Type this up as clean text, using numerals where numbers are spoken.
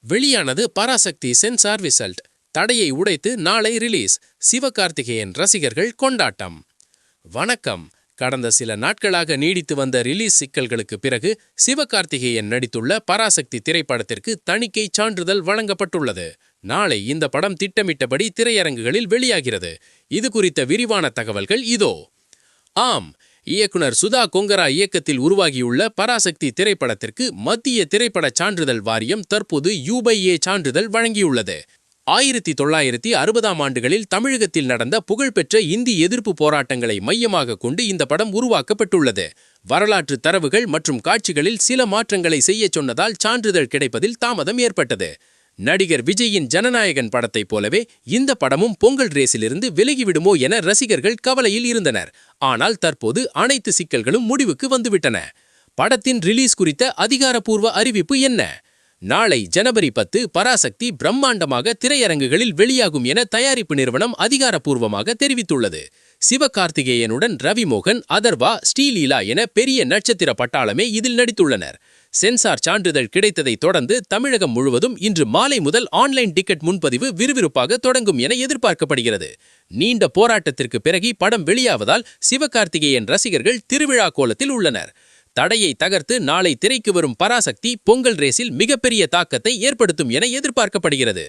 வெளியானது Parasakthi sensor result. தடையை உடைத்து நாளை ரிலீஸ். சிவகார்த்திகேயன் ரசிகர்கள் கொண்டாட்டம். வணக்கம். கடந்த சில நாட்களாக நீடித்து வந்த ரிலீஸ் சிக்கல்களுக்கு பிறகு சிவகார்த்திகேயன் நடித்துள்ள பராசக்தி திரைப்படத்திற்கு தணிக்கை சான்றிதழ் வழங்கப்பட்டுள்ளது. நாளை இந்த படம் திட்டமிட்டபடி திரையரங்குகளில் வெளியாகிறது. இது குறித்த விரிவான தகவல்கள் இதோ. ஆம், இயக்குனர் சுதா கொங்கரா இயக்கத்தில் உருவாகியுள்ள பராசக்தி திரைப்படத்திற்கு மத்திய திரைப்பட சான்றிதழ் வாரியம் தற்போது UA சான்றிதழ் வழங்கியுள்ளது. 1960ஆம் ஆண்டுகளில் தமிழகத்தில் நடந்த புகழ்பெற்ற இந்தி எதிர்ப்பு போராட்டங்களை மையமாக கொண்டு இந்த படம் உருவாக்கப்பட்டுள்ளது. வரலாற்று தரவுகள் மற்றும் காட்சிகளில் சில மாற்றங்களை செய்யச் சொன்னதால் சான்றிதழ் கிடைப்பதில் தாமதம் ஏற்பட்டது. நடிகர் விஜயின் ஜனநாயகன் படத்தைப் போலவே இந்த படமும் பொங்கல் ரேஸிலிருந்து விலகிவிடுமோ என ரசிகர்கள் கவலையில் இருந்தனர். ஆனால் தற்போது அனைத்து சிக்கல்களும் முடிவுக்கு வந்துவிட்டன. படத்தின் ரிலீஸ் குறித்த அதிகாரப்பூர்வ அறிவிப்பு என்ன? நாளை ஜனவரி 10 பராசக்தி பிரம்மாண்டமாக திரையரங்குகளில் வெளியாகும் என தயாரிப்பு நிறுவனம் அதிகாரப்பூர்வமாக தெரிவித்துள்ளது. சிவகார்த்திகேயனுடன் ரவிமோகன், அதர்வா, ஸ்ரீலீலா என பெரிய நட்சத்திர பட்டாளமே இதில் நடித்துள்ளனர். சென்சார் சான்றிதழ் கிடைத்ததை தொடர்ந்து தமிழகம் முழுவதும் இன்று மாலை முதல் ஆன்லைன் டிக்கெட் முன்பதிவு விறுவிறுப்பாக தொடங்கும் என எதிர்பார்க்கப்படுகிறது. நீண்ட போராட்டத்திற்கு பிறகு படம் வெளியாவதால் சிவகார்த்திகேயன் ரசிகர்கள் திருவிழா கோலத்தில் உள்ளனர். தடையை தகர்த்து நாளை திரைக்கு வரும் பராசக்தி பொங்கல் ரேஸில் மிகப்பெரிய தாக்கத்தை ஏற்படுத்தும் என எதிர்பார்க்கப்படுகிறது.